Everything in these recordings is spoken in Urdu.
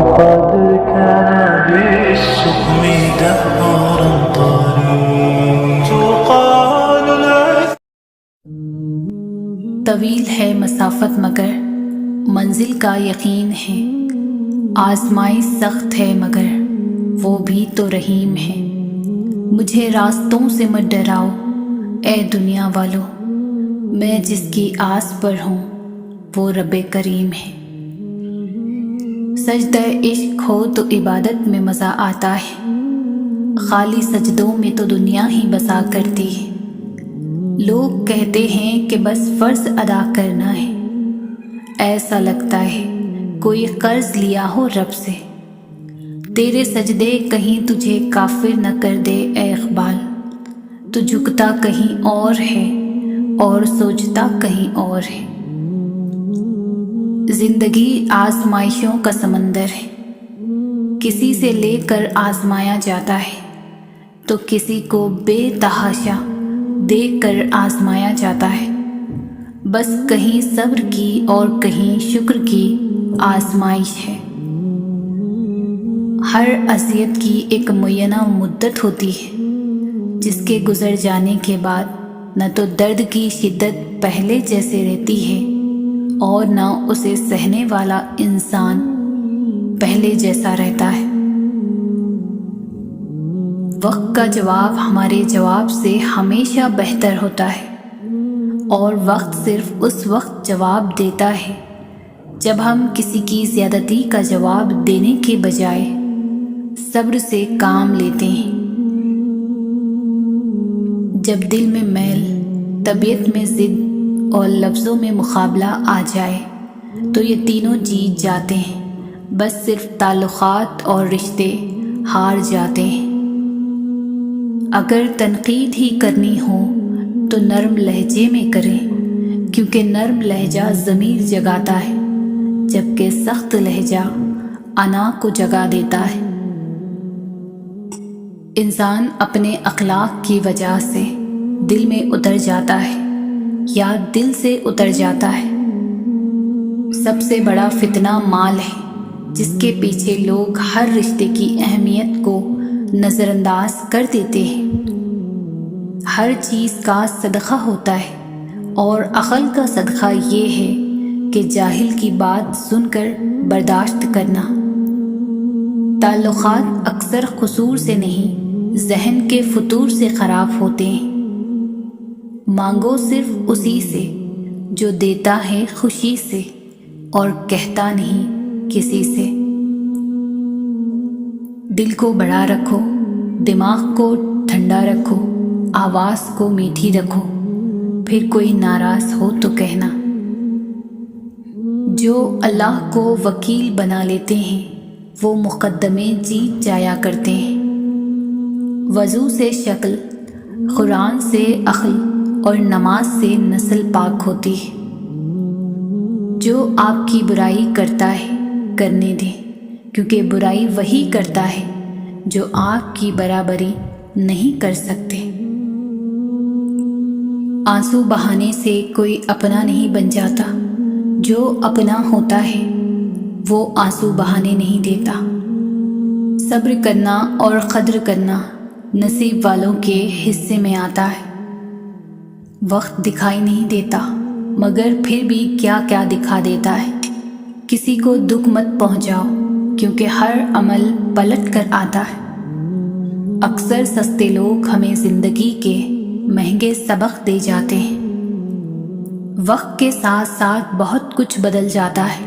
وقد كان بالسقم دهرا طريق تقال طویل ہے مسافت مگر منزل کا یقین ہے، آزمائش سخت ہے مگر وہ بھی تو رحیم ہے۔ مجھے راستوں سے مت ڈراؤ اے دنیا والو، میں جس کی آس پر ہوں وہ رب کریم ہے۔ سجدہ عشق ہو تو عبادت میں مزہ آتا ہے، خالی سجدوں میں تو دنیا ہی بسا کرتی ہے۔ لوگ کہتے ہیں کہ بس فرض ادا کرنا ہے، ایسا لگتا ہے کوئی قرض لیا ہو رب سے۔ تیرے سجدے کہیں تجھے کافر نہ کر دے اے اقبال، تو جھکتا کہیں اور ہے اور سوچتا کہیں اور ہے۔ زندگی آزمائشوں کا سمندر ہے، کسی سے لے کر آزمایا جاتا ہے تو کسی کو بے تحاشا دے کر آزمایا جاتا ہے۔ بس کہیں صبر کی اور کہیں شکر کی آزمائش ہے۔ ہر اذیت کی ایک معینہ مدت ہوتی ہے، جس کے گزر جانے کے بعد نہ تو درد کی شدت پہلے جیسے رہتی ہے اور نہ اسے سہنے والا انسان پہلے جیسا رہتا ہے۔ وقت کا جواب ہمارے جواب سے ہمیشہ بہتر ہوتا ہے، اور وقت صرف اس وقت جواب دیتا ہے جب ہم کسی کی زیادتی کا جواب دینے کے بجائے صبر سے کام لیتے ہیں۔ جب دل میں میل، طبیعت میں ضد اور لفظوں میں مقابلہ آ جائے تو یہ تینوں جیت جاتے ہیں، بس صرف تعلقات اور رشتے ہار جاتے ہیں۔ اگر تنقید ہی کرنی ہو تو نرم لہجے میں کریں، کیونکہ نرم لہجہ ضمیر جگاتا ہے، جبکہ سخت لہجہ انا کو جگا دیتا ہے۔ انسان اپنے اخلاق کی وجہ سے دل میں اتر جاتا ہے یا دل سے اتر جاتا ہے۔ سب سے بڑا فتنہ مال ہے، جس کے پیچھے لوگ ہر رشتے کی اہمیت کو نظر انداز کر دیتے ہیں۔ ہر چیز کا صدقہ ہوتا ہے، اور عقل کا صدقہ یہ ہے کہ جاہل کی بات سن کر برداشت کرنا۔ تعلقات اکثر قصور سے نہیں، ذہن کے فتور سے خراب ہوتے ہیں۔ مانگو صرف اسی سے جو دیتا ہے خوشی سے اور کہتا نہیں کسی سے۔ دل کو بڑا رکھو، دماغ کو ٹھنڈا رکھو، آواز کو میٹھی رکھو، پھر کوئی ناراض ہو تو کہنا۔ جو اللہ کو وکیل بنا لیتے ہیں وہ مقدمے جیت جایا کرتے ہیں۔ وضو سے شکل، قرآن سے عقل اور نماز سے نسل پاک ہوتی ہے۔ جو آپ کی برائی کرتا ہے کرنے دیں، کیونکہ برائی وہی کرتا ہے جو آپ کی برابری نہیں کر سکتے۔ آنسو بہانے سے کوئی اپنا نہیں بن جاتا، جو اپنا ہوتا ہے وہ آنسو بہانے نہیں دیتا۔ صبر کرنا اور قدر کرنا نصیب والوں کے حصے میں آتا ہے۔ وقت دکھائی نہیں دیتا، مگر پھر بھی کیا کیا دکھا دیتا ہے۔ کسی کو دکھ مت پہنچاؤ، کیونکہ ہر عمل پلٹ کر آتا ہے۔ اکثر سستے لوگ ہمیں زندگی کے مہنگے سبق دے جاتے ہیں۔ وقت کے ساتھ ساتھ بہت کچھ بدل جاتا ہے،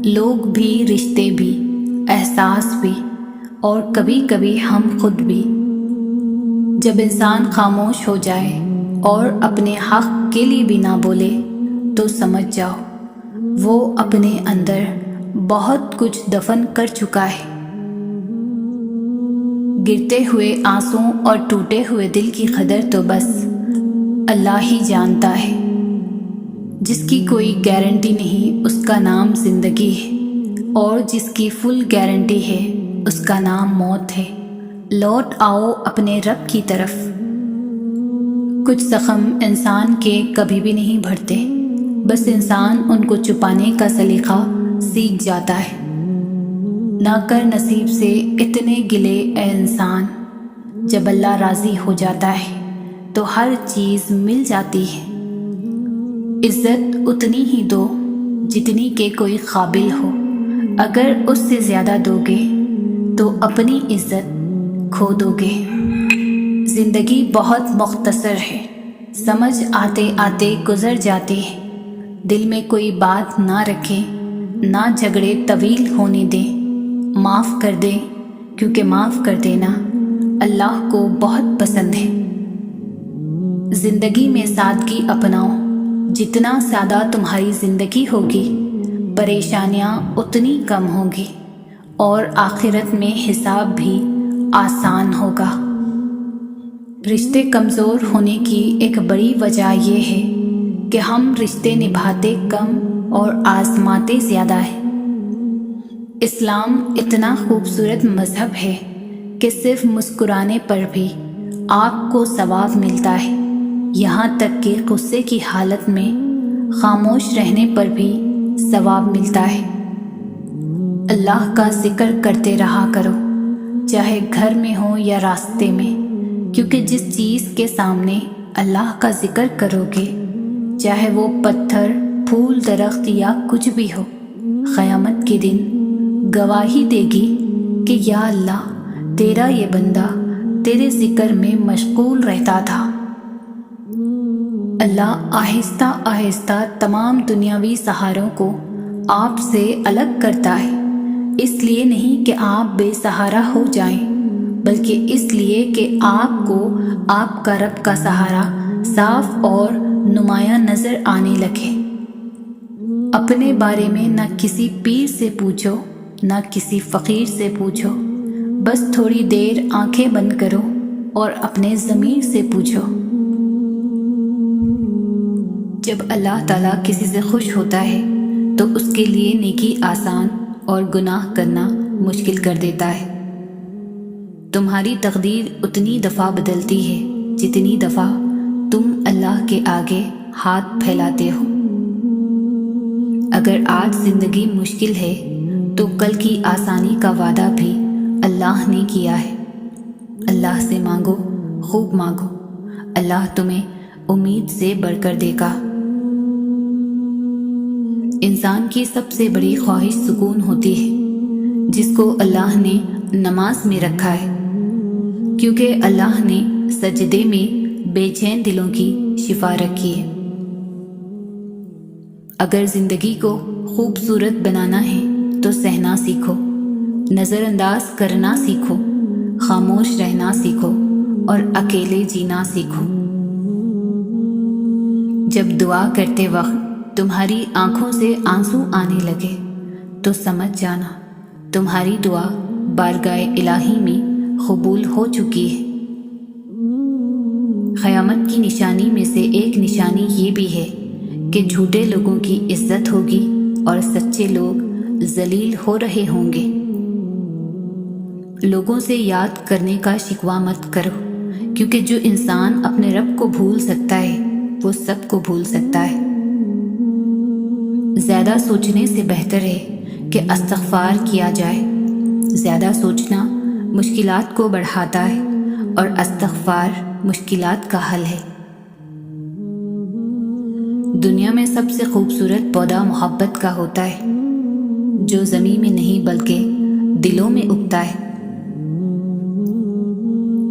لوگ بھی، رشتے بھی، احساس بھی، اور کبھی کبھی ہم خود بھی۔ جب انسان خاموش ہو جائے اور اپنے حق کے لیے بھی نہ بولے تو سمجھ جاؤ وہ اپنے اندر بہت کچھ دفن کر چکا ہے۔ گرتے ہوئے آنسوں اور ٹوٹے ہوئے دل کی قدر تو بس اللہ ہی جانتا ہے۔ جس کی کوئی گارنٹی نہیں اس کا نام زندگی ہے، اور جس کی فل گارنٹی ہے اس کا نام موت ہے۔ لوٹ آؤ اپنے رب کی طرف۔ کچھ زخم انسان کے کبھی بھی نہیں بھرتے، بس انسان ان کو چھپانے کا سلیقہ سیکھ جاتا ہے۔ نہ کر نصیب سے اتنے گلے اے انسان، جب اللہ راضی ہو جاتا ہے تو ہر چیز مل جاتی ہے۔ عزت اتنی ہی دو جتنی کہ کوئی قابل ہو، اگر اس سے زیادہ دو گے تو اپنی عزت کھو دو گے۔ زندگی بہت مختصر ہے، سمجھ آتے آتے گزر جاتی ہے۔ دل میں کوئی بات نہ رکھیں، نہ جھگڑے طویل ہونے دیں، معاف کر دیں، کیونکہ معاف کر دینا اللہ کو بہت پسند ہے۔ زندگی میں سادگی اپناؤ، جتنا سادہ تمہاری زندگی ہوگی پریشانیاں اتنی کم ہوں گی اور آخرت میں حساب بھی آسان ہوگا۔ رشتے کمزور ہونے کی ایک بڑی وجہ یہ ہے کہ ہم رشتے نبھاتے کم اور آزماتے زیادہ ہیں۔ اسلام اتنا خوبصورت مذہب ہے کہ صرف مسکرانے پر بھی آپ کو ثواب ملتا ہے، یہاں تک کہ غصے کی حالت میں خاموش رہنے پر بھی ثواب ملتا ہے۔ اللہ کا ذکر کرتے رہا کرو، چاہے گھر میں ہو یا راستے میں، کیونکہ جس چیز کے سامنے اللہ کا ذکر کرو گے، چاہے وہ پتھر، پھول، درخت یا کچھ بھی ہو، قیامت کے دن گواہی دے گی کہ یا اللہ، تیرا یہ بندہ تیرے ذکر میں مشغول رہتا تھا۔ اللہ آہستہ آہستہ تمام دنیاوی سہاروں کو آپ سے الگ کرتا ہے، اس لیے نہیں کہ آپ بے سہارا ہو جائیں، بلکہ اس لیے کہ آپ کو آپ کا رب کا سہارا صاف اور نمایاں نظر آنے لگے۔ اپنے بارے میں نہ کسی پیر سے پوچھو، نہ کسی فقیر سے پوچھو، بس تھوڑی دیر آنکھیں بند کرو اور اپنے ضمیر سے پوچھو۔ جب اللہ تعالیٰ کسی سے خوش ہوتا ہے تو اس کے لیے نیکی آسان اور گناہ کرنا مشکل کر دیتا ہے۔ تمہاری تقدیر اتنی دفعہ بدلتی ہے جتنی دفعہ تم اللہ کے آگے ہاتھ پھیلاتے ہو۔ اگر آج زندگی مشکل ہے تو کل کی آسانی کا وعدہ بھی اللہ نے کیا ہے۔ اللہ سے مانگو، خوب مانگو، اللہ تمہیں امید سے بڑھ کر دے گا۔ انسان کی سب سے بڑی خواہش سکون ہوتی ہے، جس کو اللہ نے نماز میں رکھا ہے، کیونکہ اللہ نے سجدے میں بے چین دلوں کی شفا رکھی ہے۔ اگر زندگی کو خوبصورت بنانا ہے تو سہنا سیکھو، نظر انداز کرنا سیکھو، خاموش رہنا سیکھو اور اکیلے جینا سیکھو۔ جب دعا کرتے وقت تمہاری آنکھوں سے آنسو آنے لگے تو سمجھ جانا تمہاری دعا بارگاہ الہی میں قبول ہو چکی ہے۔ قیامت کی نشانی میں سے ایک نشانی یہ بھی ہے کہ جھوٹے لوگوں کی عزت ہوگی اور سچے لوگ ذلیل ہو رہے ہوں گے۔ لوگوں سے یاد کرنے کا شکوہ مت کرو، کیونکہ جو انسان اپنے رب کو بھول سکتا ہے وہ سب کو بھول سکتا ہے۔ زیادہ سوچنے سے بہتر ہے کہ استغفار کیا جائے۔ زیادہ سوچنا مشکلات کو بڑھاتا ہے اور استغفار مشکلات کا حل ہے۔ دنیا میں سب سے خوبصورت پودا محبت کا ہوتا ہے، جو زمین میں نہیں بلکہ دلوں میں اگتا ہے۔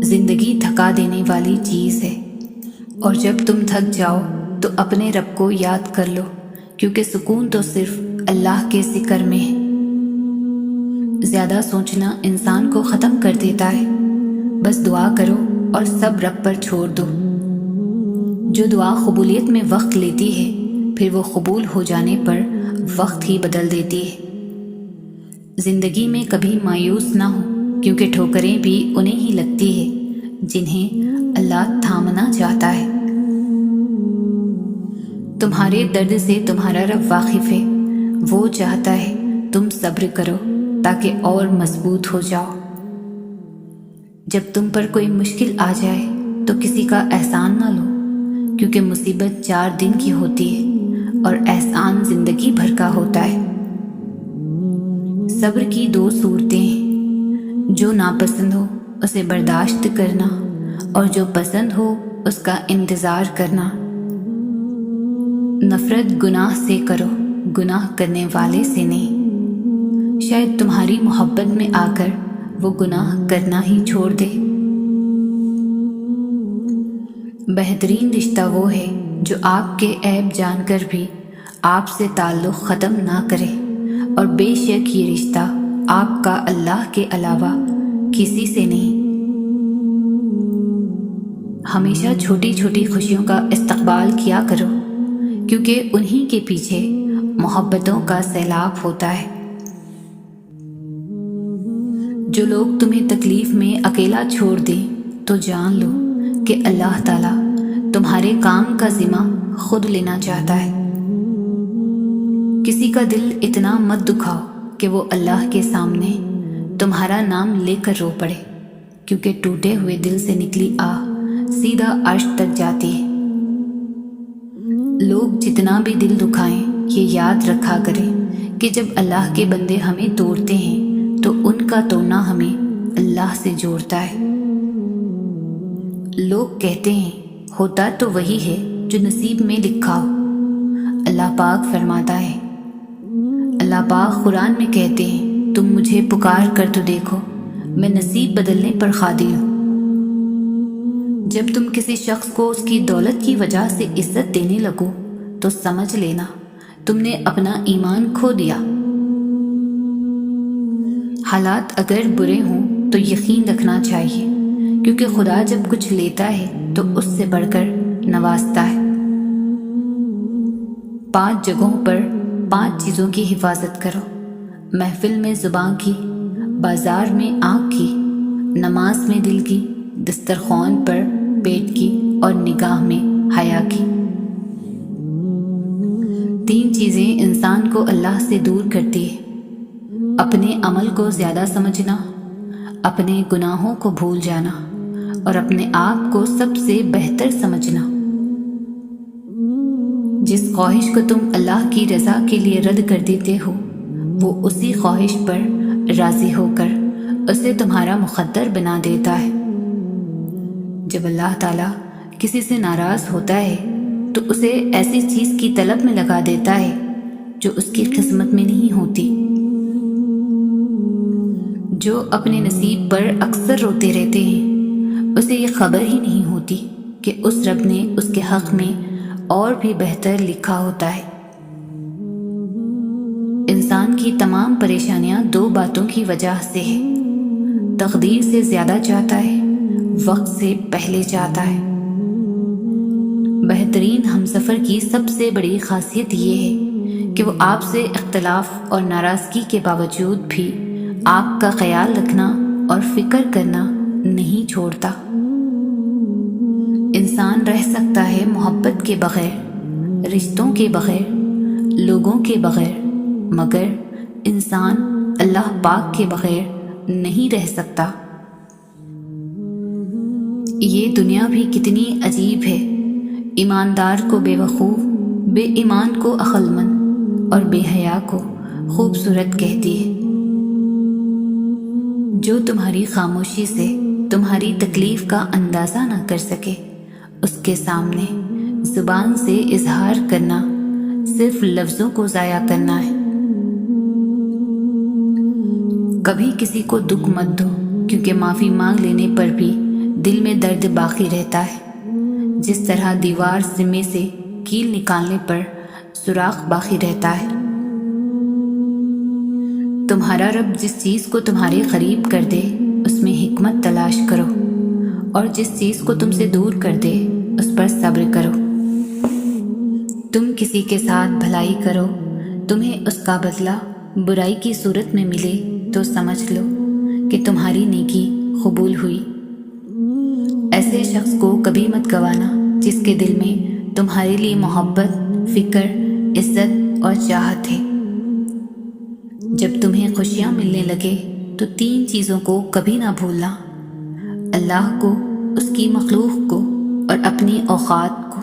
زندگی تھکا دینے والی چیز ہے، اور جب تم تھک جاؤ تو اپنے رب کو یاد کر لو، کیونکہ سکون تو صرف اللہ کے ذکر میں ہے۔ زیادہ سوچنا انسان کو ختم کر دیتا ہے، بس دعا کرو اور سب رب پر چھوڑ دو۔ جو دعا قبولیت میں وقت لیتی ہے، پھر وہ قبول ہو جانے پر وقت ہی بدل دیتی ہے۔ زندگی میں کبھی مایوس نہ ہو، کیونکہ ٹھوکریں بھی انہیں ہی لگتی ہے جنہیں اللہ تھامنا چاہتا ہے۔ تمہارے درد سے تمہارا رب واقف ہے، وہ چاہتا ہے تم صبر کرو تاکہ اور مضبوط ہو جاؤ۔ جب تم پر کوئی مشکل آ جائے تو کسی کا احسان نہ لو، کیونکہ مصیبت 4 دن کی ہوتی ہے اور احسان زندگی بھر کا ہوتا ہے۔ صبر کی دو صورتیں ہیں، جو ناپسند ہو اسے برداشت کرنا اور جو پسند ہو اس کا انتظار کرنا۔ نفرت گناہ سے کرو، گناہ کرنے والے سے نہیں، شاید تمہاری محبت میں آ کر وہ گناہ کرنا ہی چھوڑ دے۔ بہترین رشتہ وہ ہے جو آپ کے عیب جان کر بھی آپ سے تعلق ختم نہ کرے، اور بے شک یہ رشتہ آپ کا اللہ کے علاوہ کسی سے نہیں۔ ہمیشہ چھوٹی چھوٹی خوشیوں کا استقبال کیا کرو، کیونکہ انہی کے پیچھے محبتوں کا سیلاب ہوتا ہے۔ جو لوگ تمہیں تکلیف میں اکیلا چھوڑ دیں تو جان لو کہ اللہ تعالیٰ تمہارے کام کا ذمہ خود لینا چاہتا ہے۔ کسی کا دل اتنا مت دکھاؤ کہ وہ اللہ کے سامنے تمہارا نام لے کر رو پڑے، کیونکہ ٹوٹے ہوئے دل سے نکلی آہ سیدھا عرش تک جاتی ہے۔ لوگ جتنا بھی دل دکھائیں یہ یاد رکھا کریں کہ جب اللہ کے بندے ہمیں توڑتے ہیں تو ان کا توڑنا ہمیں اللہ سے جوڑتا ہے۔ لوگ کہتے ہیں ہوتا تو وہی ہے جو نصیب میں لکھا ہو، اللہ پاک فرماتا ہے، اللہ پاک قرآن میں کہتے ہیں تم مجھے پکار کر تو دیکھو، میں نصیب بدلنے پر قادر ہوں۔ جب تم کسی شخص کو اس کی دولت کی وجہ سے عزت دینے لگو تو سمجھ لینا تم نے اپنا ایمان کھو دیا۔ حالات اگر برے ہوں تو یقین رکھنا چاہیے، کیونکہ خدا جب کچھ لیتا ہے تو اس سے بڑھ کر نوازتا ہے۔ 5 جگہوں پر 5 چیزوں کی حفاظت کرو، محفل میں زبان کی، بازار میں آنکھ کی، نماز میں دل کی، دسترخوان پر پیٹ کی اور نگاہ میں حیا کی۔ 3 چیزیں انسان کو اللہ سے دور کرتی ہے: اپنے عمل کو زیادہ سمجھنا، اپنے گناہوں کو بھول جانا اور اپنے آپ کو سب سے بہتر سمجھنا۔ جس خواہش کو تم اللہ کی رضا کے لیے رد کر دیتے ہو، وہ اسی خواہش پر راضی ہو کر اسے تمہارا مقدر بنا دیتا ہے۔ جب اللہ تعالیٰ کسی سے ناراض ہوتا ہے تو اسے ایسی چیز کی طلب میں لگا دیتا ہے جو اس کی قسمت میں نہیں ہوتی۔ جو اپنے نصیب پر اکثر روتے رہتے ہیں اسے یہ خبر ہی نہیں ہوتی کہ اس رب نے اس کے حق میں اور بھی بہتر لکھا ہوتا ہے۔ انسان کی تمام پریشانیاں 2 باتوں کی وجہ سے ہے: تقدیر سے زیادہ چاہتا ہے، وقت سے پہلے چاہتا ہے۔ بہترین ہمسفر کی سب سے بڑی خاصیت یہ ہے کہ وہ آپ سے اختلاف اور ناراضگی کے باوجود بھی آپ کا خیال رکھنا اور فکر کرنا نہیں چھوڑتا۔ انسان رہ سکتا ہے محبت کے بغیر، رشتوں کے بغیر، لوگوں کے بغیر، مگر انسان اللہ پاک کے بغیر نہیں رہ سکتا۔ یہ دنیا بھی کتنی عجیب ہے، ایماندار کو بے وقوف، بے ایمان کو عقل مند اور بے حیا کو خوبصورت کہتی ہے۔ جو تمہاری خاموشی سے تمہاری تکلیف کا اندازہ نہ کر سکے، اس کے سامنے زبان سے اظہار کرنا صرف لفظوں کو ضائع کرنا ہے۔ کبھی کسی کو دکھ مت دو، کیونکہ معافی مانگ لینے پر بھی دل میں درد باقی رہتا ہے، جس طرح دیوار سمے سے کیل نکالنے پر سوراخ باقی رہتا ہے۔ تمہارا رب جس چیز کو تمہارے قریب کر دے اس میں حکمت تلاش کرو، اور جس چیز کو تم سے دور کر دے اس پر صبر کرو۔ تم کسی کے ساتھ بھلائی کرو، تمہیں اس کا بدلہ برائی کی صورت میں ملے تو سمجھ لو کہ تمہاری نیکی قبول ہوئی۔ ایسے شخص کو کبھی مت گوانا جس کے دل میں تمہارے لیے محبت، فکر، عزت اور چاہت ہے۔ جب تمہیں خوشیاں ملنے لگے تو 3 چیزوں کو کبھی نہ بھولنا: اللہ کو، اس کی مخلوق کو اور اپنی اوقات کو۔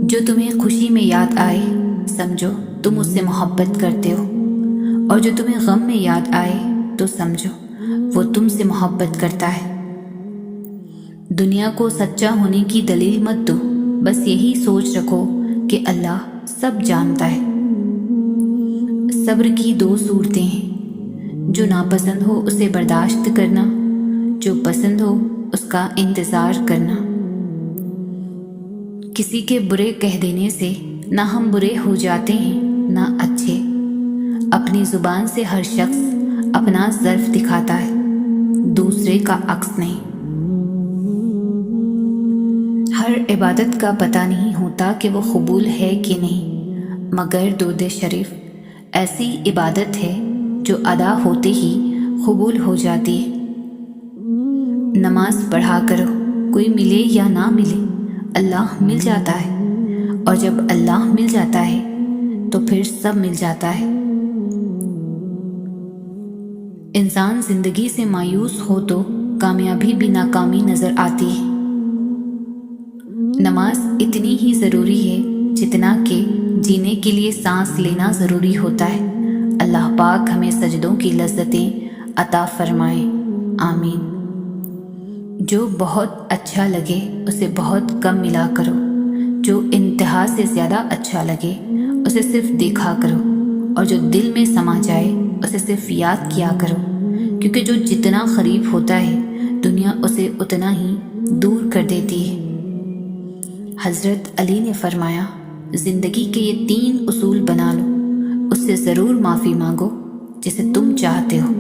جو تمہیں خوشی میں یاد آئے سمجھو تم اس سے محبت کرتے ہو، اور جو تمہیں غم میں یاد آئے تو سمجھو وہ تم سے محبت کرتا ہے۔ دنیا کو سچا ہونے کی دلیل مت دو، بس یہی سوچ رکھو کہ اللہ سب جانتا ہے۔ صبر کی دو صورتیں ہیں، جو ناپسند ہو اسے برداشت کرنا، جو پسند ہو اس کا انتظار کرنا۔ کسی کے برے کہہ دینے سے نہ ہم برے ہو جاتے ہیں نہ اچھے۔ اپنی زبان سے ہر شخص اپنا ظرف دکھاتا ہے، دوسرے کا عکس نہیں۔ ہر عبادت کا پتہ نہیں ہوتا کہ وہ قبول ہے کہ نہیں، مگر درود شریف ایسی عبادت ہے جو ادا ہوتے ہی قبول ہو جاتی ہے۔ نماز پڑھا کرو، کوئی ملے یا نہ ملے اللہ مل جاتا ہے، اور جب اللہ مل جاتا ہے تو پھر سب مل جاتا ہے۔ انسان زندگی سے مایوس ہو تو کامیابی بھی ناکامی نظر آتی ہے۔ نماز اتنی ہی ضروری ہے جتنا کہ جینے کے لیے سانس لینا ضروری ہوتا ہے۔ اللہ پاک ہمیں سجدوں کی لذتیں عطا فرمائے، آمین۔ جو بہت اچھا لگے اسے بہت کم ملا کرو، جو انتہا سے زیادہ اچھا لگے اسے صرف دیکھا کرو، اور جو دل میں سما جائے اسے صرف یاد کیا کرو، کیونکہ جو جتنا قریب ہوتا ہے دنیا اسے اتنا ہی دور کر دیتی ہے۔ حضرت علی نے فرمایا، زندگی کے یہ 3 اصول بنا لو، اس سے ضرور معافی مانگو جسے تم چاہتے ہو،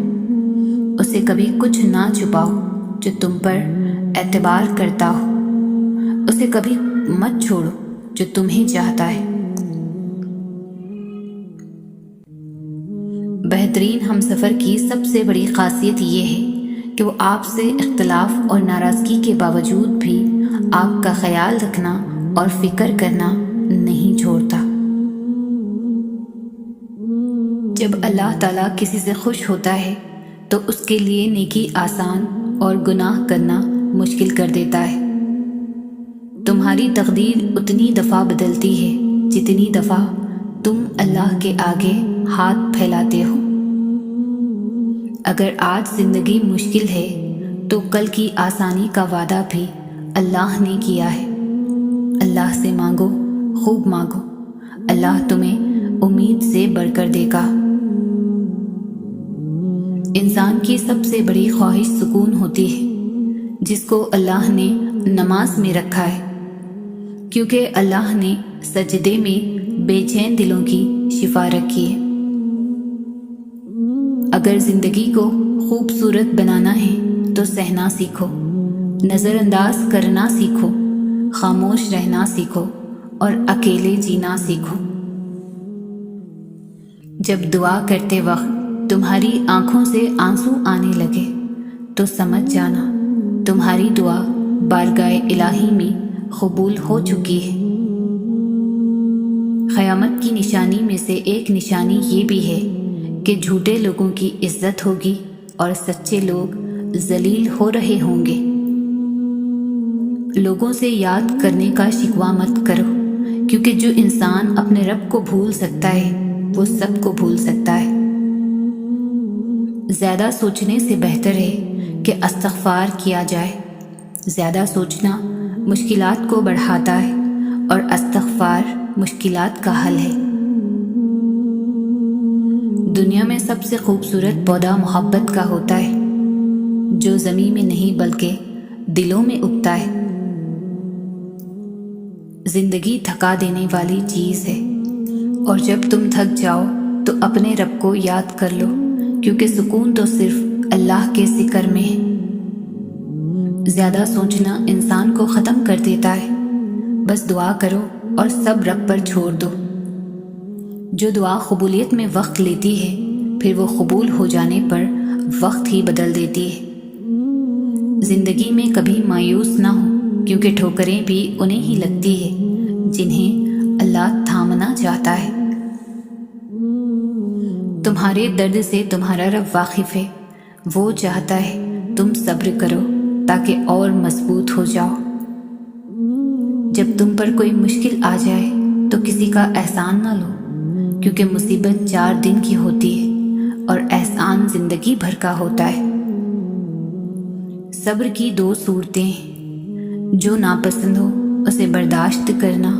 اسے کبھی کچھ نہ چھپاؤ جو تم پر اعتبار کرتا ہو، اسے کبھی مت چھوڑو جو تمہیں چاہتا ہے۔ بہترین ہمسفر کی سب سے بڑی خاصیت یہ ہے کہ وہ آپ سے اختلاف اور ناراضگی کے باوجود بھی آپ کا خیال رکھنا اور فکر کرنا نہیں چھوڑتا۔ جب اللہ تعالیٰ کسی سے خوش ہوتا ہے تو اس کے لیے نیکی آسان اور گناہ کرنا مشکل کر دیتا ہے۔ تمہاری تقدیر اتنی دفعہ بدلتی ہے جتنی دفعہ تم اللہ کے آگے ہاتھ پھیلاتے ہو۔ اگر آج زندگی مشکل ہے تو کل کی آسانی کا وعدہ بھی اللہ نے کیا ہے۔ اللہ سے مانگو، خوب مانگو، اللہ تمہیں امید سے بڑھ کر دے گا۔ انسان کی سب سے بڑی خواہش سکون ہوتی ہے، جس کو اللہ نے نماز میں رکھا ہے، کیونکہ اللہ نے سجدے میں بے چین دلوں کی شفا رکھی ہے۔ اگر زندگی کو خوبصورت بنانا ہے تو سہنا سیکھو، نظر انداز کرنا سیکھو، خاموش رہنا سیکھو اور اکیلے جینا سیکھو۔ جب دعا کرتے وقت تمہاری آنکھوں سے آنسو آنے لگے تو سمجھ جانا تمہاری دعا بارگاہ الہی میں قبول ہو چکی ہے۔ قیامت کی نشانی میں سے ایک نشانی یہ بھی ہے کہ جھوٹے لوگوں کی عزت ہوگی اور سچے لوگ ذلیل ہو رہے ہوں گے۔ لوگوں سے یاد کرنے کا شکوہ مت کرو، کیونکہ جو انسان اپنے رب کو بھول سکتا ہے وہ سب کو بھول سکتا ہے۔ زیادہ سوچنے سے بہتر ہے کہ استغفار کیا جائے۔ زیادہ سوچنا مشکلات کو بڑھاتا ہے اور استغفار مشکلات کا حل ہے۔ دنیا میں سب سے خوبصورت پودا محبت کا ہوتا ہے، جو زمین میں نہیں بلکہ دلوں میں اگتا ہے۔ زندگی تھکا دینے والی چیز ہے، اور جب تم تھک جاؤ تو اپنے رب کو یاد کر لو، کیونکہ سکون تو صرف اللہ کے ذکر میں ہے۔ زیادہ سوچنا انسان کو ختم کر دیتا ہے، بس دعا کرو اور سب رب پر چھوڑ دو۔ جو دعا قبولیت میں وقت لیتی ہے پھر وہ قبول ہو جانے پر وقت ہی بدل دیتی ہے۔ زندگی میں کبھی مایوس نہ ہو، کیونکہ ٹھوکریں بھی انہیں ہی لگتی ہے جنہیں اللہ تھامنا چاہتا ہے۔ تمہارے درد سے تمہارا رب واقف ہے، وہ چاہتا ہے تم صبر کرو تاکہ اور مضبوط ہو جاؤ۔ جب تم پر کوئی مشکل آ جائے تو کسی کا احسان نہ لو، کیونکہ مصیبت 4 دن کی ہوتی ہے اور احسان زندگی بھر کا ہوتا ہے۔ صبر کی 2 صورتیں ہیں، جو ناپسند ہو اسے برداشت کرنا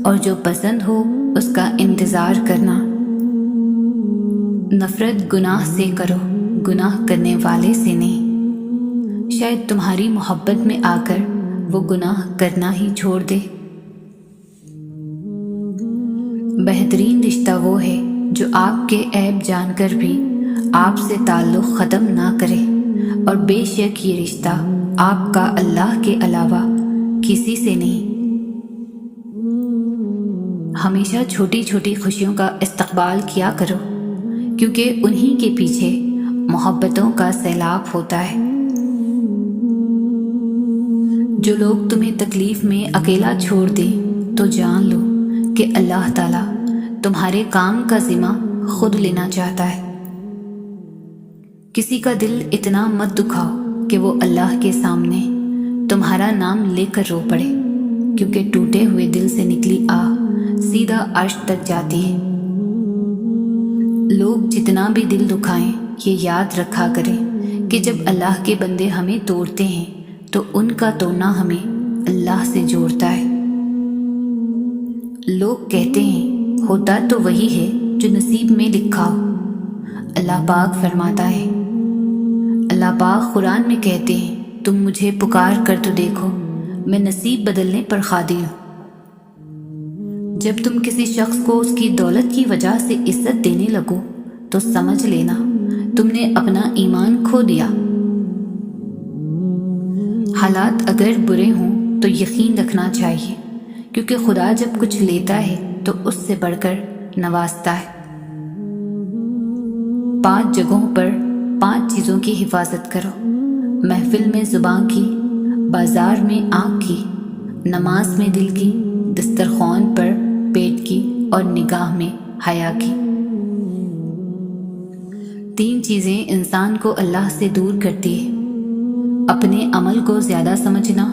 اور جو پسند ہو اس کا انتظار کرنا۔ نفرت گناہ سے کرو، گناہ کرنے والے سے نہیں۔ شاید تمہاری محبت میں آ کر وہ گناہ کرنا ہی چھوڑ دے۔ بہترین رشتہ وہ ہے جو آپ کے عیب جان کر بھی آپ سے تعلق ختم نہ کرے، اور بے شک یہ رشتہ آپ کا اللہ کے علاوہ کسی سے نہیں۔ ہمیشہ چھوٹی چھوٹی خوشیوں کا استقبال کیا کرو، کیونکہ انہی کے پیچھے محبتوں کا سیلاب ہوتا ہے۔ جو لوگ تمہیں تکلیف میں اکیلا چھوڑ دیں تو جان لو کہ اللہ تعالیٰ تمہارے کام کا ذمہ خود لینا چاہتا ہے۔ کسی کا دل اتنا مت دکھاؤ کہ وہ اللہ کے سامنے تمہارا نام لے کر رو پڑے، کیونکہ ٹوٹے ہوئے دل سے نکلی آہ سیدھا عرش تک جاتی ہے۔ لوگ جتنا بھی دل دکھائیں یہ یاد رکھا کریں کہ جب اللہ کے بندے ہمیں توڑتے ہیں تو ان کا توڑنا ہمیں اللہ سے جوڑتا ہے۔ لوگ کہتے ہیں ہوتا تو وہی ہے جو نصیب میں لکھا ہو۔ اللہ پاک فرماتا ہے، اللہ پاک قرآن میں کہتے ہیں تم مجھے پکار کر تو دیکھو، میں نصیب بدلنے پر قادر ہوں۔ جب تم کسی شخص کو اس کی دولت کی وجہ سے عزت دینے لگو تو سمجھ لینا تم نے اپنا ایمان کھو دیا۔ حالات اگر برے ہوں تو یقین رکھنا چاہیے، کیونکہ خدا جب کچھ لیتا ہے تو اس سے بڑھ کر نوازتا ہے۔ 5 جگہوں پر 5 چیزوں کی حفاظت کرو، محفل میں زبان کی، بازار میں آنکھ کی، نماز میں دل کی، دسترخوان پر پیٹ کی اور نگاہ میں حیا کی۔ 3 چیزیں انسان کو اللہ سے دور کرتی ہے: اپنے عمل کو زیادہ سمجھنا،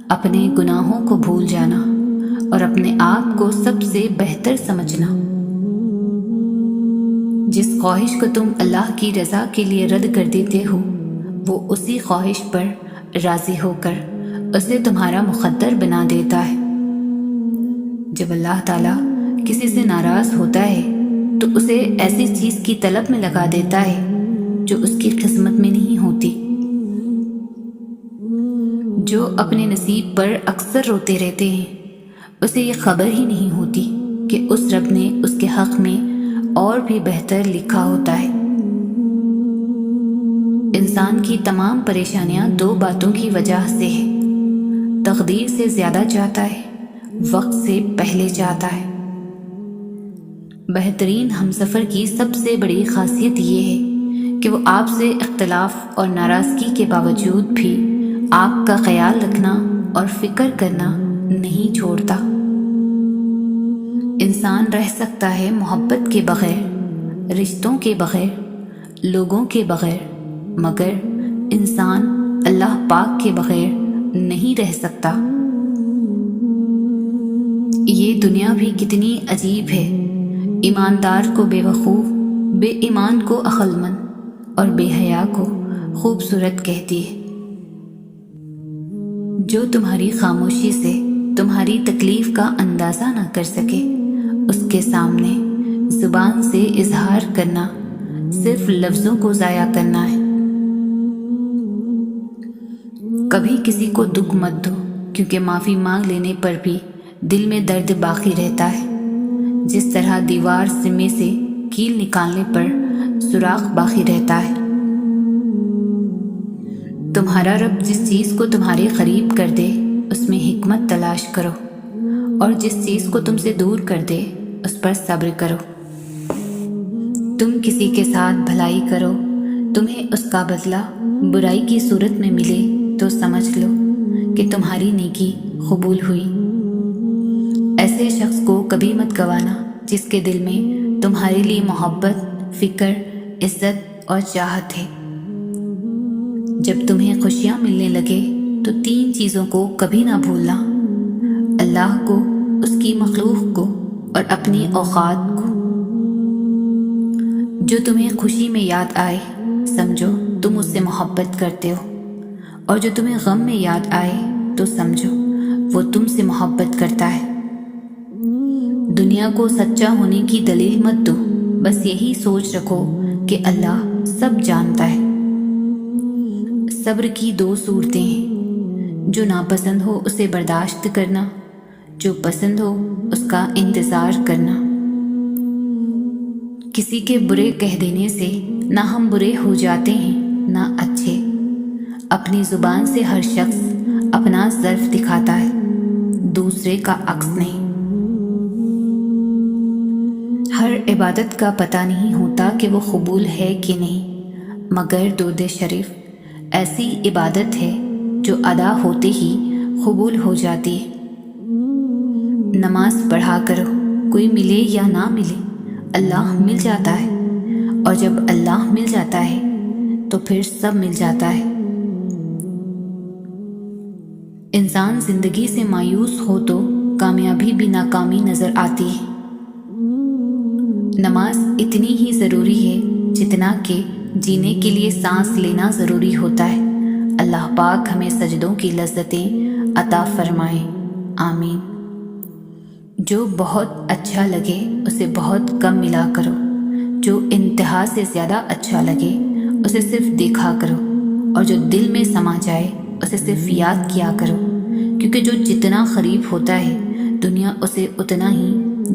اپنے گناہوں کو بھول جانا اور اپنے آپ کو سب سے بہتر سمجھنا۔ جس خواہش کو تم اللہ کی رضا کے لیے رد کر دیتے ہو، وہ اسی خواہش پر راضی ہو کر اسے تمہارا مقدر بنا دیتا ہے۔ جب اللہ تعالیٰ کسی سے ناراض ہوتا ہے تو اسے ایسی چیز کی طلب میں لگا دیتا ہے جو اس کی قسمت میں نہیں ہوتی۔ جو اپنے نصیب پر اکثر روتے رہتے ہیں اسے یہ خبر ہی نہیں ہوتی کہ اس رب نے اس کے حق میں اور بھی بہتر لکھا ہوتا ہے۔ انسان کی تمام پریشانیاں 2 باتوں کی وجہ سے ہے: تقدیر سے زیادہ چاہتا ہے، وقت سے پہلے چاہتا ہے۔ بہترین ہمسفر کی سب سے بڑی خاصیت یہ ہے کہ وہ آپ سے اختلاف اور ناراضگی کے باوجود بھی آپ کا خیال رکھنا اور فکر کرنا نہیں چھوڑتا۔ انسان رہ سکتا ہے محبت کے بغیر، رشتوں کے بغیر، لوگوں کے بغیر، مگر انسان اللہ پاک کے بغیر نہیں رہ سکتا۔ یہ دنیا بھی کتنی عجیب ہے، ایماندار کو بے وقوف، بے ایمان کو عقل مند اور بے حیا کو خوبصورت کہتی ہے۔ جو تمہاری خاموشی سے تمہاری تکلیف کا اندازہ نہ کر سکے، اس کے سامنے زبان سے اظہار کرنا صرف لفظوں کو ضائع کرنا ہے۔ کبھی کسی کو دکھ مت دو، کیونکہ معافی مانگ لینے پر بھی دل میں درد باقی رہتا ہے، جس طرح دیوار سمے سے کیل نکالنے پر سوراخ باقی رہتا ہے۔ تمہارا رب جس چیز کو تمہارے قریب کر دے اس میں حکمت تلاش کرو، اور جس چیز کو تم سے دور کر دے اس پر صبر کرو۔ تم کسی کے ساتھ بھلائی کرو، تمہیں اس کا بدلہ برائی کی صورت میں ملے تو سمجھ لو کہ تمہاری نیکی قبول ہوئی۔ ایسے شخص کو کبھی مت گوانا جس کے دل میں تمہارے لیے محبت، فکر، عزت اور چاہت ہے۔ جب تمہیں خوشیاں ملنے لگے تو 3 چیزوں کو کبھی نہ بھولنا: اللہ کو، اس کی مخلوق کو اور اپنی اوقات کو۔ جو تمہیں خوشی میں یاد آئے سمجھو تم اس سے محبت کرتے ہو، اور جو تمہیں غم میں یاد آئے تو سمجھو وہ تم سے محبت کرتا ہے۔ دنیا کو سچا ہونے کی دلیل مت دو، بس یہی سوچ رکھو کہ اللہ سب جانتا ہے۔ صبر کی 2 صورتیں ہیں، جو ناپسند ہو اسے برداشت کرنا، جو پسند ہو اس کا انتظار کرنا۔ کسی کے برے کہہ دینے سے نہ ہم برے ہو جاتے ہیں نہ اچھے۔ اپنی زبان سے ہر شخص اپنا ظرف دکھاتا ہے، دوسرے کا عکس نہیں۔ ہر عبادت کا پتہ نہیں ہوتا کہ وہ قبول ہے کہ نہیں، مگر درود شریف ایسی عبادت ہے جو ادا ہوتے ہی قبول ہو جاتی ہے۔ نماز پڑھا کرو، کوئی ملے یا نہ ملے اللہ مل جاتا ہے، اور جب اللہ مل جاتا ہے تو پھر سب مل جاتا ہے۔ انسان زندگی سے مایوس ہو تو کامیابی بھی ناکامی نظر آتی ہے۔ نماز اتنی ہی ضروری ہے جتنا کہ جینے کے لیے سانس لینا ضروری ہوتا ہے۔ اللہ پاک ہمیں سجدوں کی لذتیں عطا فرمائے، آمین۔ جو بہت اچھا لگے اسے بہت کم ملا کرو، جو انتہا سے زیادہ اچھا لگے اسے صرف دیکھا کرو، اور جو دل میں سما جائے اسے صرف یاد کیا کرو، کیونکہ جو جتنا قریب ہوتا ہے دنیا اسے اتنا ہی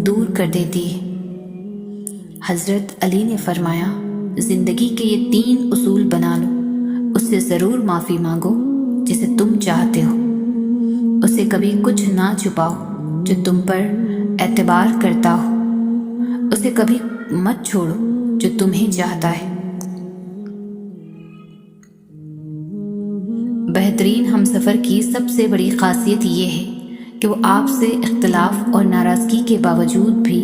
دور کر دیتی ہے۔ حضرت علی نے فرمایا، زندگی کے یہ 3 اصول بنا لو، اس سے ضرور معافی مانگو جسے تم چاہتے ہو، اسے کبھی کچھ نہ چھپاؤ جو تم پر اعتبار کرتا ہو، اسے کبھی مت چھوڑو جو تمہیں چاہتا ہے۔ بہترین ہمسفر کی سب سے بڑی خاصیت یہ ہے کہ وہ آپ سے اختلاف اور ناراضگی کے باوجود بھی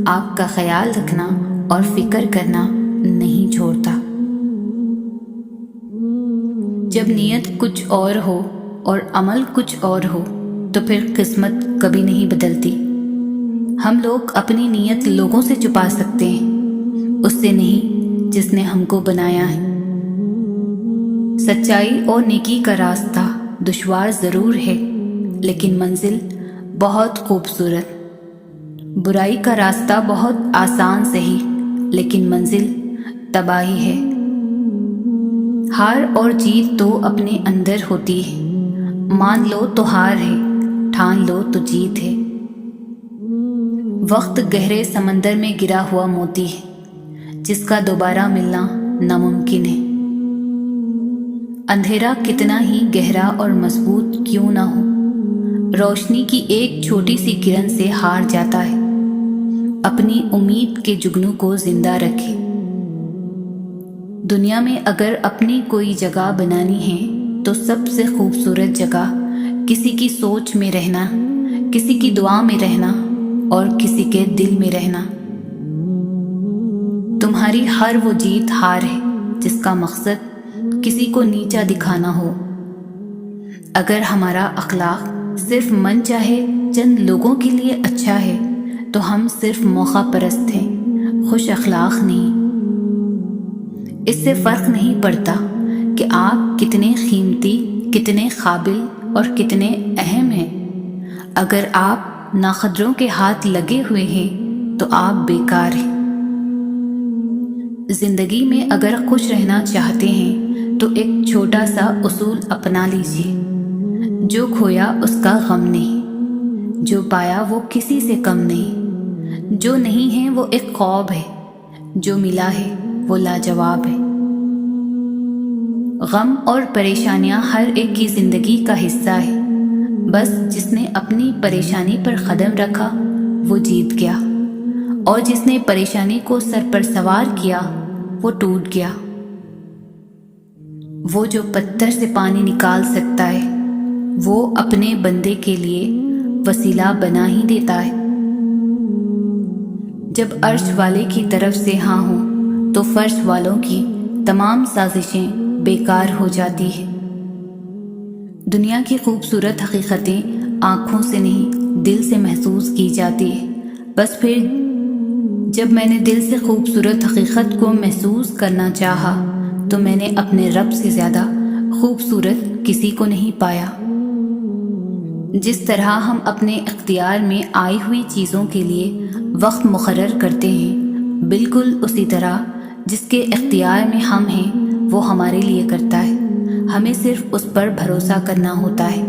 آپ کا خیال رکھنا اور فکر کرنا نہیں چھوڑتا۔ جب نیت کچھ اور ہو اور عمل کچھ اور ہو تو پھر قسمت کبھی نہیں بدلتی۔ ہم لوگ اپنی نیت لوگوں سے چھپا سکتے ہیں، اس سے نہیں جس نے ہم کو بنایا ہے۔ سچائی اور نیکی کا راستہ دشوار ضرور ہے لیکن منزل بہت خوبصورت۔ برائی کا راستہ بہت آسان سہی لیکن منزل تباہی ہے۔ ہار اور جیت تو اپنے اندر ہوتی ہے، مان لو تو ہار ہے، ٹھان لو تو جیت ہے۔ وقت گہرے سمندر میں گرا ہوا موتی ہے جس کا دوبارہ ملنا ناممکن ہے۔ اندھیرا کتنا ہی گہرا اور مضبوط کیوں نہ ہو، روشنی کی ایک چھوٹی سی کرن سے ہار جاتا ہے۔ اپنی امید کے جگنوں کو زندہ رکھے۔ دنیا میں اگر اپنی کوئی جگہ بنانی ہے تو سب سے خوبصورت جگہ کسی کی سوچ میں رہنا، کسی کی دعا میں رہنا اور کسی کے دل میں رہنا۔ تمہاری ہر وہ جیت ہار ہے جس کا مقصد کسی کو نیچا دکھانا ہو۔ اگر ہمارا اخلاق صرف من چاہے چند لوگوں کے لیے اچھا ہے تو ہم صرف موقع پرست ہیں، خوش اخلاق نہیں۔ اس سے فرق نہیں پڑتا کہ آپ کتنے قیمتی، کتنے قابل اور کتنے اہم ہیں۔ اگر آپ ناقدروں کے ہاتھ لگے ہوئے ہیں تو آپ بیکار ہیں۔ زندگی میں اگر خوش رہنا چاہتے ہیں تو ایک چھوٹا سا اصول اپنا لیجیے، جو کھویا اس کا غم نہیں، جو پایا وہ کسی سے کم نہیں، جو نہیں ہے وہ ایک خواب ہے، جو ملا ہے وہ لاجواب ہے۔ غم اور پریشانیاں ہر ایک کی زندگی کا حصہ ہے، بس جس نے اپنی پریشانی پر قدم رکھا وہ جیت گیا، اور جس نے پریشانی کو سر پر سوار کیا وہ ٹوٹ گیا۔ وہ جو پتھر سے پانی نکال سکتا ہے وہ اپنے بندے کے لیے وسیلہ بنا ہی دیتا ہے۔ جب عرش والے کی طرف سے ہاں ہو تو فرش والوں کی تمام سازشیں بیکار ہو جاتی ہیں۔ دنیا کی خوبصورت حقیقتیں آنکھوں سے نہیں دل سے محسوس کی جاتی ہے، بس پھر جب میں نے دل سے خوبصورت حقیقت کو محسوس کرنا چاہا تو میں نے اپنے رب سے زیادہ خوبصورت کسی کو نہیں پایا۔ جس طرح ہم اپنے اختیار میں آئی ہوئی چیزوں کے لیے وقت مقرر کرتے ہیں، بالکل اسی طرح جس کے اختیار میں ہم ہیں وہ ہمارے لیے کرتا ہے، ہمیں صرف اس پر بھروسہ کرنا ہوتا ہے۔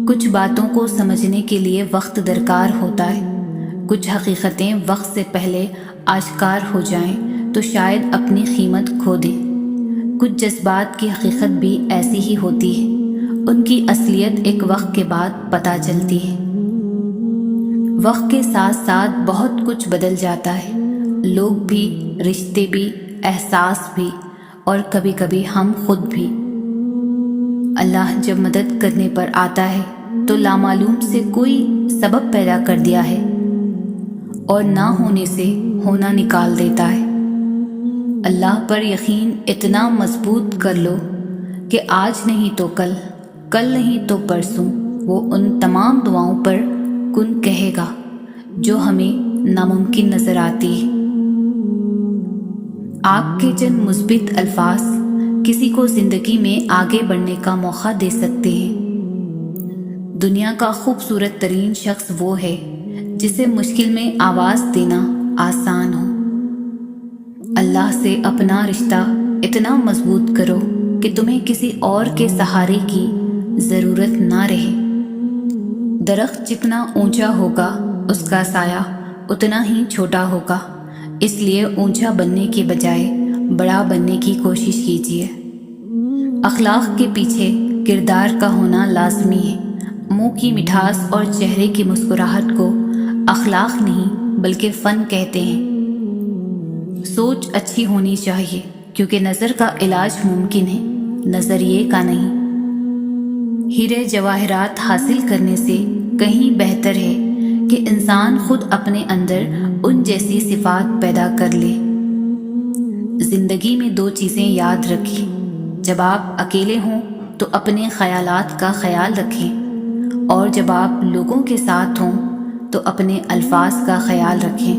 کچھ باتوں کو سمجھنے کے لیے وقت درکار ہوتا ہے، کچھ حقیقتیں وقت سے پہلے آشکار ہو جائیں تو شاید اپنی قیمت کھو دیں۔ کچھ جذبات کی حقیقت بھی ایسی ہی ہوتی ہے، ان کی اصلیت ایک وقت کے بعد پتہ چلتی ہے۔ وقت کے ساتھ ساتھ بہت کچھ بدل جاتا ہے، لوگ بھی، رشتے بھی، احساس بھی، اور کبھی کبھی ہم خود بھی۔ اللہ جب مدد کرنے پر آتا ہے تو لامعلوم سے کوئی سبب پیدا کر دیا ہے اور نہ ہونے سے ہونا نکال دیتا ہے۔ اللہ پر یقین اتنا مضبوط کر لو کہ آج نہیں تو کل، کل نہیں تو پرسوں وہ ان تمام دعاؤں پر کن کہے گا جو ہمیں ناممکن نظر آتی ہے۔ آپ کے چند مثبت الفاظ کسی کو زندگی میں آگے بڑھنے کا موقع دے سکتے ہیں۔ دنیا کا خوبصورت ترین شخص وہ ہے جسے مشکل میں آواز دینا آسان ہو۔ اللہ سے اپنا رشتہ اتنا مضبوط کرو کہ تمہیں کسی اور کے سہارے کی ضرورت نہ رہے۔ درخت جتنا اونچا ہوگا اس کا سایہ اتنا ہی چھوٹا ہوگا، اس لیے اونچا بننے کے بجائے بڑا بننے کی کوشش کیجیے۔ اخلاق کے پیچھے کردار کا ہونا لازمی ہے۔ منہ کی مٹھاس اور چہرے کی مسکراہٹ کو اخلاق نہیں بلکہ فن کہتے ہیں۔ سوچ اچھی ہونی چاہیے کیونکہ نظر کا علاج ممکن ہے، نظریے کا نہیں۔ ہیرے جواہرات حاصل کرنے سے کہیں بہتر ہے کہ انسان خود اپنے اندر ان جیسی صفات پیدا کر لے۔ زندگی میں دو چیزیں یاد رکھیں، جب آپ اکیلے ہوں تو اپنے خیالات کا خیال رکھیں، اور جب آپ لوگوں کے ساتھ ہوں تو اپنے الفاظ کا خیال رکھیں۔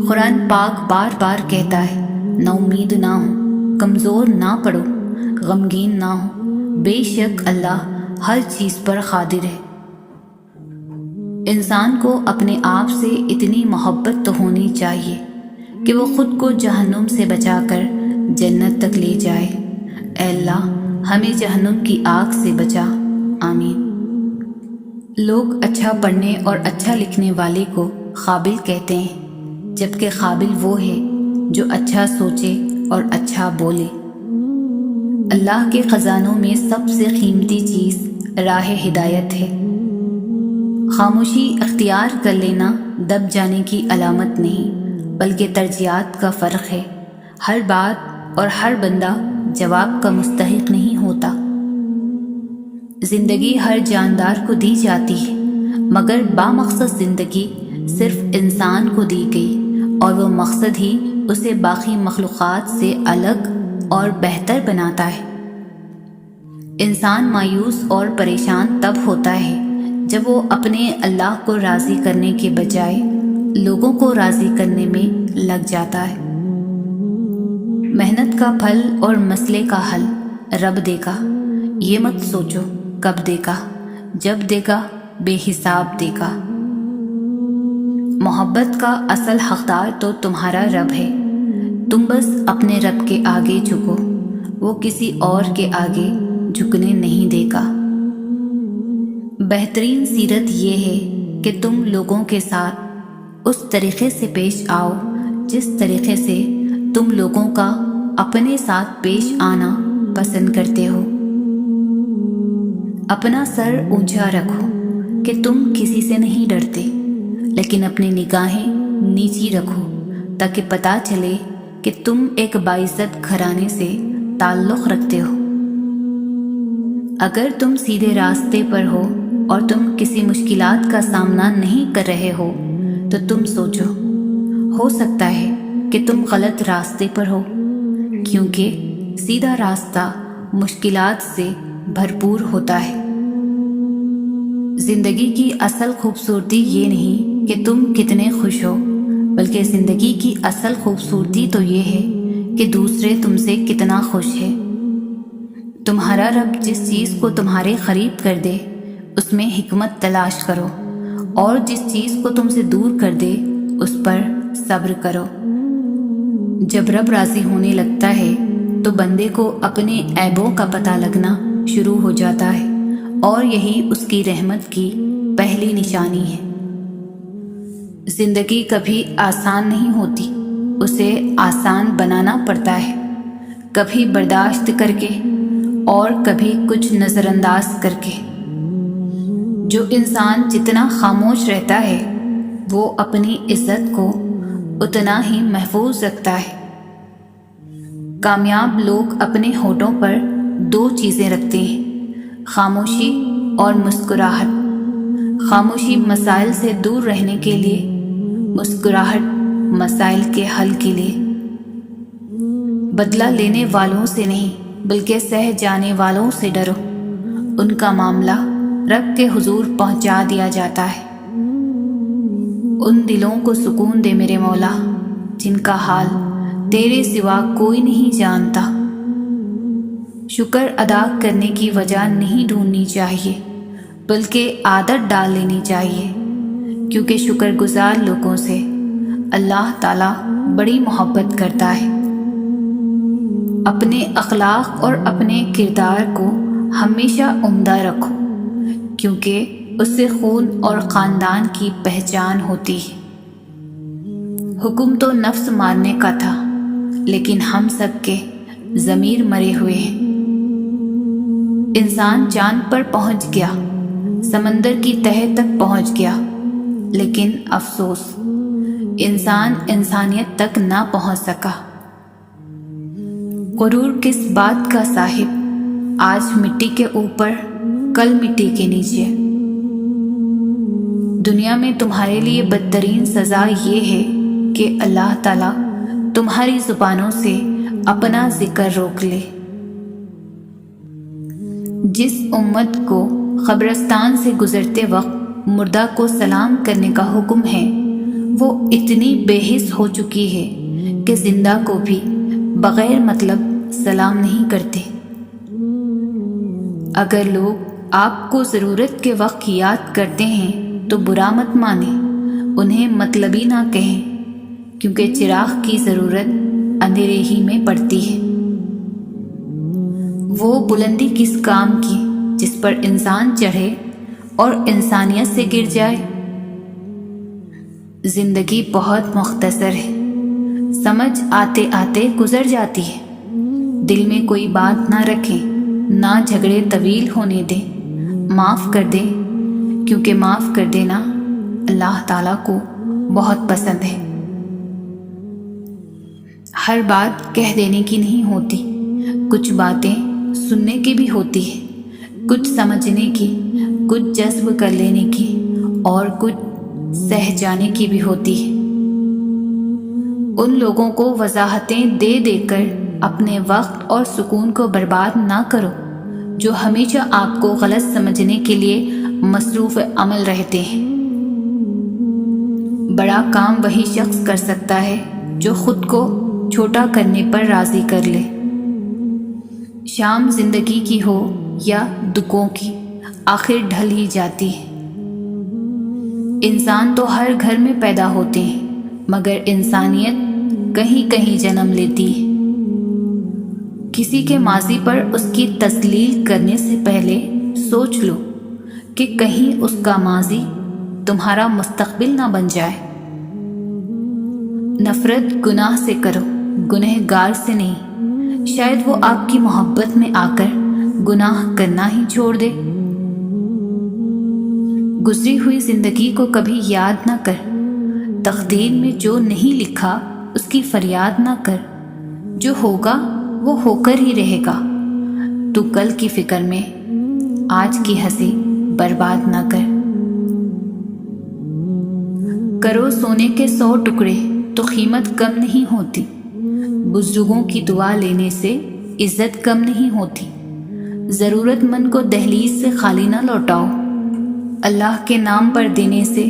قرآن پاک بار بار کہتا ہے، نا امید نہ ہو، کمزور نہ پڑو، غمگین نہ ہو، بے شک اللہ ہر چیز پر قادر ہے۔ انسان کو اپنے آپ سے اتنی محبت تو ہونی چاہیے کہ وہ خود کو جہنم سے بچا کر جنت تک لے جائے۔ اے اللہ ہمیں جہنم کی آگ سے بچا، آمین۔ لوگ اچھا پڑھنے اور اچھا لکھنے والے کو قابل کہتے ہیں، جبکہ قابل وہ ہے جو اچھا سوچے اور اچھا بولے۔ اللہ کے خزانوں میں سب سے قیمتی چیز راہ ہدایت ہے۔ خاموشی اختیار کر لینا دب جانے کی علامت نہیں بلکہ ترجیحات کا فرق ہے۔ ہر بات اور ہر بندہ جواب کا مستحق نہیں ہوتا۔ زندگی ہر جاندار کو دی جاتی ہے، مگر بامقصد زندگی صرف انسان کو دی گئی، اور وہ مقصد ہی اسے باقی مخلوقات سے الگ اور بہتر بناتا ہے۔ انسان مایوس اور پریشان تب ہوتا ہے جب وہ اپنے اللہ کو راضی کرنے کے بجائے لوگوں کو راضی کرنے میں لگ جاتا ہے۔ محنت کا پھل اور مسئلے کا حل رب دے گا، یہ مت سوچو کب دے گا، جب دے گا بے حساب دے گا۔ محبت کا اصل حقدار تو تمہارا رب ہے، تم بس اپنے رب کے آگے جھکو، وہ کسی اور کے آگے جھکنے نہیں دے گا۔ بہترین سیرت یہ ہے کہ تم لوگوں کے ساتھ اس طریقے سے پیش آؤ جس طریقے سے تم لوگوں کا اپنے ساتھ پیش آنا پسند کرتے ہو۔ اپنا سر اونچا رکھو کہ تم کسی سے نہیں ڈرتے، لیکن اپنی نگاہیں نیچی رکھو تاکہ پتہ چلے کہ تم ایک باعزت گھرانے سے تعلق رکھتے ہو۔ اگر تم سیدھے راستے پر ہو اور تم کسی مشکلات کا سامنا نہیں کر رہے ہو تو تم سوچو، ہو سکتا ہے کہ تم غلط راستے پر ہو، کیونکہ سیدھا راستہ مشکلات سے بھرپور ہوتا ہے۔ زندگی کی اصل خوبصورتی یہ نہیں کہ تم کتنے خوش ہو، بلکہ زندگی کی اصل خوبصورتی تو یہ ہے کہ دوسرے تم سے کتنا خوش ہے۔ تمہارا رب جس چیز کو تمہارے قریب کر دے اس میں حکمت تلاش کرو، اور جس چیز کو تم سے دور کر دے اس پر صبر کرو۔ جب رب راضی ہونے لگتا ہے تو بندے کو اپنے عیبوں کا پتہ لگنا شروع ہو جاتا ہے، اور یہی اس کی رحمت کی پہلی نشانی ہے۔ زندگی کبھی آسان نہیں ہوتی، اسے آسان بنانا پڑتا ہے، کبھی برداشت کر کے اور کبھی کچھ نظر انداز کر کے۔ جو انسان جتنا خاموش رہتا ہے وہ اپنی عزت کو اتنا ہی محفوظ رکھتا ہے۔ کامیاب لوگ اپنے ہونٹوں پر دو چیزیں رکھتے ہیں، خاموشی اور مسکراہٹ۔ خاموشی مسائل سے دور رہنے کے لیے، مسکراہٹ مسائل کے حل کے لیے۔ بدلہ لینے والوں سے نہیں بلکہ سہ جانے والوں سے ڈرو، ان کا معاملہ رب کے حضور پہنچا دیا جاتا ہے۔ ان دلوں کو سکون دے میرے مولا جن کا حال تیرے سوا کوئی نہیں جانتا۔ شکر ادا کرنے کی وجہ نہیں ڈھونڈنی چاہیے بلکہ عادت ڈال لینی چاہیے، کیونکہ شکر گزار لوگوں سے اللہ تعالیٰ بڑی محبت کرتا ہے۔ اپنے اخلاق اور اپنے کردار کو ہمیشہ عمدہ رکھو، کیونکہ اس سے خون اور خاندان کی پہچان ہوتی ہے۔ حکم تو نفس مارنے کا تھا، لیکن ہم سب کے ضمیر مرے ہوئے ہیں۔ انسان چاند پر پہنچ گیا، سمندر کی تہہ تک پہنچ گیا، لیکن افسوس انسان انسانیت تک نہ پہنچ سکا۔ غرور کس بات کا صاحب، آج مٹی کے اوپر کل مٹی کے نیچے۔ دنیا میں تمہارے لیے بدترین سزا یہ ہے کہ اللہ تعالیٰ تمہاری زبانوں سے اپنا ذکر روک لے۔ جس امت کو قبرستان سے گزرتے وقت مردہ کو سلام کرنے کا حکم ہے، وہ اتنی بے حس ہو چکی ہے کہ زندہ کو بھی بغیر مطلب سلام نہیں کرتے۔ اگر لوگ آپ کو ضرورت کے وقت یاد کرتے ہیں تو برا مت مانیں، انہیں مطلبی نہ کہیں، کیونکہ چراغ کی ضرورت اندھیرے ہی میں پڑتی ہے۔ وہ بلندی کس کام کی جس پر انسان چڑھے اور انسانیت سے گر جائے؟ زندگی بہت مختصر ہے، سمجھ آتے آتے گزر جاتی ہے۔ دل میں کوئی بات نہ رکھیں، نہ جھگڑے طویل ہونے دیں، معاف کر دیں، کیونکہ معاف کر دینا اللہ تعالیٰ کو بہت پسند ہے۔ ہر بات کہہ دینے کی نہیں ہوتی، کچھ باتیں سننے کی بھی ہوتی ہے، کچھ سمجھنے کی، کچھ جذب کر لینے کی، اور کچھ سہ جانے کی بھی ہوتی ہے۔ ان لوگوں کو وضاحتیں دے دے کر اپنے وقت اور سکون کو برباد نہ کرو جو ہمیشہ آپ کو غلط سمجھنے کے لیے مصروف عمل رہتے ہیں۔ بڑا کام وہی شخص کر سکتا ہے جو خود کو چھوٹا کرنے پر راضی کر لے۔ شام زندگی کی ہو یا دکھوں کی، آخر ڈھل ہی جاتی ہے۔ انسان تو ہر گھر میں پیدا ہوتے ہیں، مگر انسانیت کہیں کہیں جنم لیتی ہے۔ کسی کے ماضی پر اس کی تسلیل کرنے سے پہلے سوچ لو کہ کہیں اس کا ماضی تمہارا مستقبل نہ بن جائے۔ نفرت گناہ سے کرو، گنہگار سے نہیں، شاید وہ آپ کی محبت میں آ کر گناہ کرنا ہی چھوڑ دے۔ گزری ہوئی زندگی کو کبھی یاد نہ کر، تقدیر میں جو نہیں لکھا اس کی فریاد نہ کر، جو ہوگا وہ ہو کر ہی رہے گا۔ تو کل کی فکر میں آج کی ہنسی برباد نہ کر۔ کرو سونے کے 100 ٹکڑے تو قیمت کم نہیں ہوتی، بزرگوں کی دعا لینے سے عزت کم نہیں ہوتی۔ ضرورت مند کو دہلیز سے خالی نہ لوٹاؤ، اللہ کے نام پر دینے سے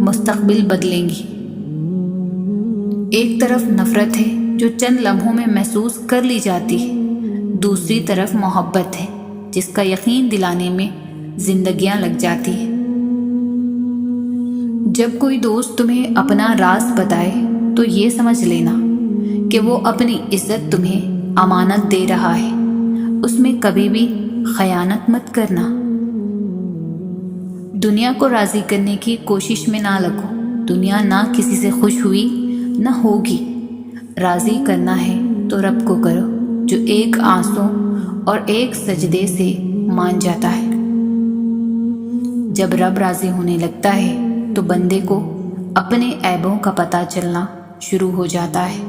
مستقبل بدلیں گی۔ ایک طرف نفرت ہے جو چند لمحوں میں محسوس کر لی جاتی ہے، دوسری طرف محبت ہے جس کا یقین دلانے میں زندگیاں لگ جاتی ہیں۔ جب کوئی دوست تمہیں اپنا راز بتائے تو یہ سمجھ لینا کہ وہ اپنی عزت تمہیں امانت دے رہا ہے، اس میں کبھی بھی خیانت مت کرنا۔ دنیا کو راضی کرنے کی کوشش میں نہ لگو، دنیا نہ کسی سے خوش ہوئی نہ ہوگی۔ راضی کرنا ہے تو رب کو کرو جو ایک آنسو اور ایک سجدے سے مان جاتا ہے۔ جب رب راضی ہونے لگتا ہے تو بندے کو اپنے عیبوں کا پتہ چلنا شروع ہو جاتا ہے،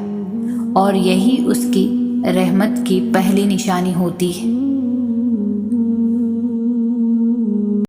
اور یہی اس کی رحمت کی پہلی نشانی ہوتی ہے۔